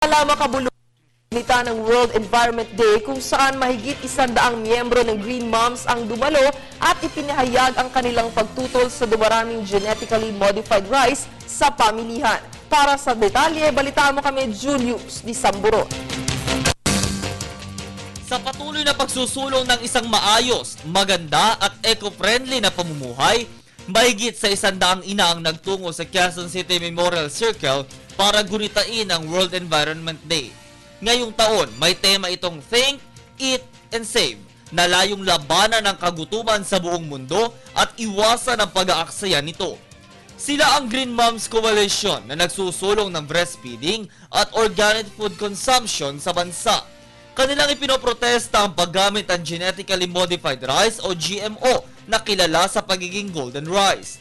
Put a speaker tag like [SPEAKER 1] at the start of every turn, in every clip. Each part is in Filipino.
[SPEAKER 1] Samantala, makabuluhan ng World Environment Day kung saan mahigit 100 miyembro ng Green Moms ang dumalo at ipinahayag ang kanilang pagtutol sa dumaraming genetically modified rice sa pamilihan. Para sa detalye, balitaan mo kami Julius Di Samburo.
[SPEAKER 2] Sa patuloy na pagsusulong ng isang maayos, maganda at eco-friendly na pamumuhay, mahigit sa 100 ina ang nagtungo sa Quezon City Memorial Circle para gunitain ang World Environment Day. Ngayong taon, may tema itong Think, Eat, and Save, na layong labanan ng kagutuman sa buong mundo at iwasan ang pag-aaksaya nito. Sila ang Green Moms Coalition na nagsusulong ng breastfeeding at organic food consumption sa bansa. Kanilang ipinoprotesta ang paggamit ng genetically modified rice o GMO na kilala sa pagiging golden rice.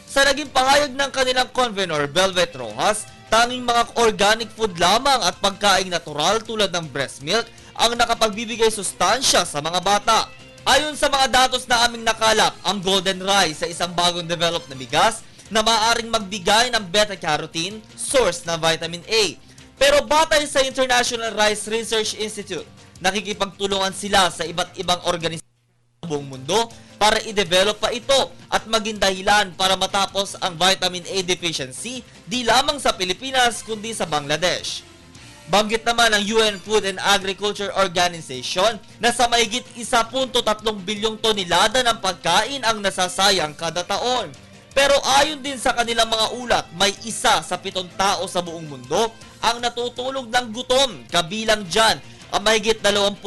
[SPEAKER 2] Sa naging pahayag ng kanilang convener Velvet Rojas, tanging mga organic food lamang at pagkaing natural tulad ng breast milk ang nakapagbibigay sustansya sa mga bata. Ayon sa mga datos na aming nakalap, ang golden rice ay isang bagong developed na bigas na maaaring magbigay ng beta-carotene, source ng vitamin A. Pero batay sa International Rice Research Institute, nakikipagtulungan sila sa iba't ibang organisasyon sa buong mundo para i-develop pa ito at maging dahilan para matapos ang vitamin A deficiency di lamang sa Pilipinas kundi sa Bangladesh. Banggit naman ng UN Food and Agriculture Organization na sa mahigit 1.3 bilyong tonelada ng pagkain ang nasasayang kada taon. Pero ayon din sa kanilang mga ulat, may 1 sa 7 tao sa buong mundo ang natutulog ng gutom, kabilang dyan ang mahigit 20,000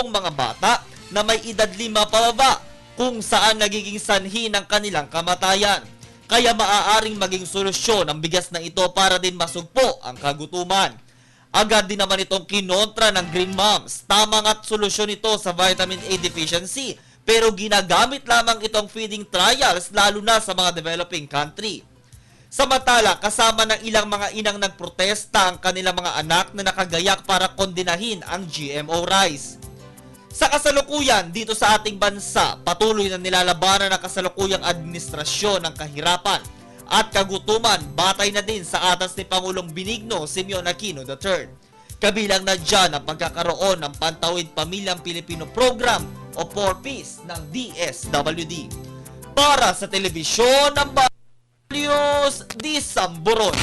[SPEAKER 2] mga bata na may edad 5 pababa, kung saan nagiging sanhi ng kanilang kamatayan. Kaya maaaring maging solusyon ang bigas na ito para din masugpo ang kagutuman. Agad din naman itong kinontra ng Green Moms. Tama nga't solusyon ito sa vitamin A deficiency, pero ginagamit lamang itong feeding trials lalo na sa mga developing country. Samantala, kasama ng ilang mga inang nagprotesta ang kanilang mga anak na nakagayak para kondinahin ang GMO rice. Sa kasalukuyan, dito sa ating bansa, patuloy na nilalabanan ng kasalukuyang administrasyon ng kahirapan at kagutuman batay na din sa atas ni Pangulong Benigno Simeon Aquino III. Kabilang na dyan ang pagkakaroon ng Pantawid Pamilyang Pilipino Program o 4Ps ng DSWD. Para sa telebisyon ng Julius Di Samburo.